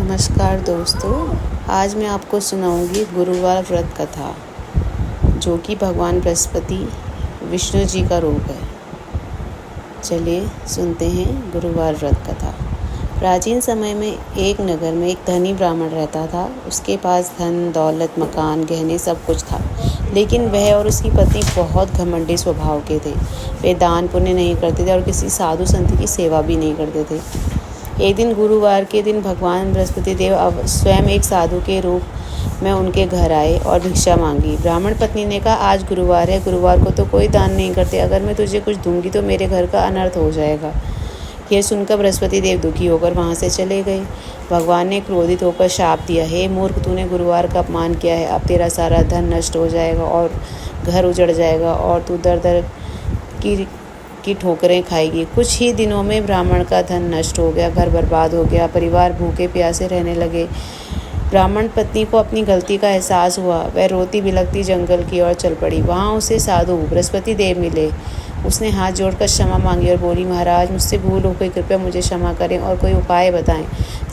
नमस्कार दोस्तों, आज मैं आपको सुनाऊंगी गुरुवार व्रत कथा, जो कि भगवान बृहस्पति विष्णु जी का रूप है। चलिए सुनते हैं गुरुवार व्रत कथा। प्राचीन समय में एक नगर में एक धनी ब्राह्मण रहता था। उसके पास धन दौलत मकान गहने सब कुछ था, लेकिन वह और उसकी पत्नी बहुत घमंडी स्वभाव के थे। वे दान पुण्य नहीं करते थे और किसी साधु संत की सेवा भी नहीं करते थे। एक दिन गुरुवार के दिन भगवान बृहस्पति देव स्वयं एक साधु के रूप में उनके घर आए और भिक्षा मांगी। ब्राह्मण पत्नी ने कहा, आज गुरुवार है, गुरुवार को तो कोई दान नहीं करते, अगर मैं तुझे कुछ दूंगी तो मेरे घर का अनर्थ हो जाएगा। यह सुनकर बृहस्पति देव दुखी होकर वहाँ से चले गए। भगवान ने क्रोधित होकर शाप दिया, हे मूर्ख, तूने गुरुवार का अपमान किया है, अब तेरा सारा धन नष्ट हो जाएगा और घर उजड़ जाएगा और तू दर दर की ठोकरें खाएगी। कुछ ही दिनों में ब्राह्मण का धन नष्ट हो गया, घर बर्बाद हो गया, परिवार भूखे प्यासे रहने लगे। ब्राह्मण पत्नी को अपनी गलती का एहसास हुआ। वह रोती बिलखती जंगल की ओर चल पड़ी। वहाँ उसे साधु बृहस्पति देव मिले। उसने हाथ जोड़कर क्षमा मांगी और बोली, महाराज, मुझसे भूल हो गई, कृपया मुझे क्षमा करें और कोई उपाय बताएं।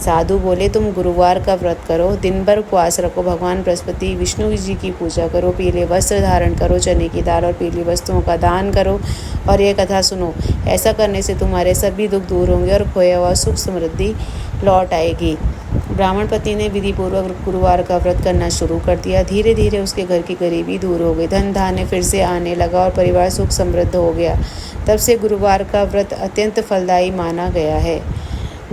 साधु बोले, तुम गुरुवार का व्रत करो, दिन भर उपवास रखो, भगवान बृहस्पति विष्णु जी की पूजा करो, पीले वस्त्र धारण करो, चने की दाल और पीली वस्तुओं का दान करो और ये कथा सुनो। ऐसा करने से तुम्हारे सभी दुख दूर होंगे और खोया हुआ सुख समृद्धि लौट आएगी। ब्राह्मण पति ने विधिपूर्वक गुरुवार का व्रत करना शुरू कर दिया। धीरे धीरे उसके घर की गरीबी दूर हो गई, धन धान्य फिर से आने लगा और परिवार सुख समृद्ध हो गया। तब से गुरुवार का व्रत अत्यंत फलदायी माना गया है।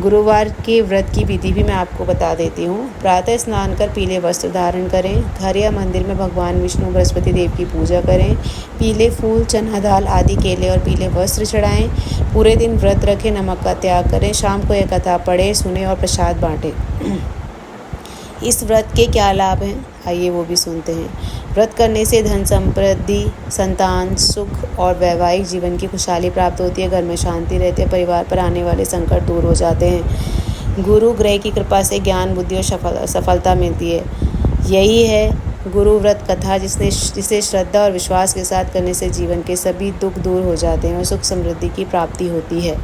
गुरुवार के व्रत की विधि भी मैं आपको बता देती हूँ। प्रातः स्नान कर पीले वस्त्र धारण करें, घर या मंदिर में भगवान विष्णु बृहस्पति देव की पूजा करें, पीले फूल, चना दाल आदि केले और पीले वस्त्र चढ़ाएं। पूरे दिन व्रत रखें, नमक का त्याग करें, शाम को यह कथा पढ़ें, सुने और प्रसाद बांटें। इस व्रत के क्या लाभ हैं, आइए वो भी सुनते हैं। व्रत करने से धन समृद्धि, संतान सुख और वैवाहिक जीवन की खुशहाली प्राप्त होती है, घर में शांति रहती है, परिवार पर आने वाले संकट दूर हो जाते हैं, गुरु ग्रह की कृपा से ज्ञान बुद्धि और सफलता मिलती है। यही है गुरु व्रत कथा, जिसे श्रद्धा और विश्वास के साथ करने से जीवन के सभी दुख दूर हो जाते हैं और सुख समृद्धि की प्राप्ति होती है।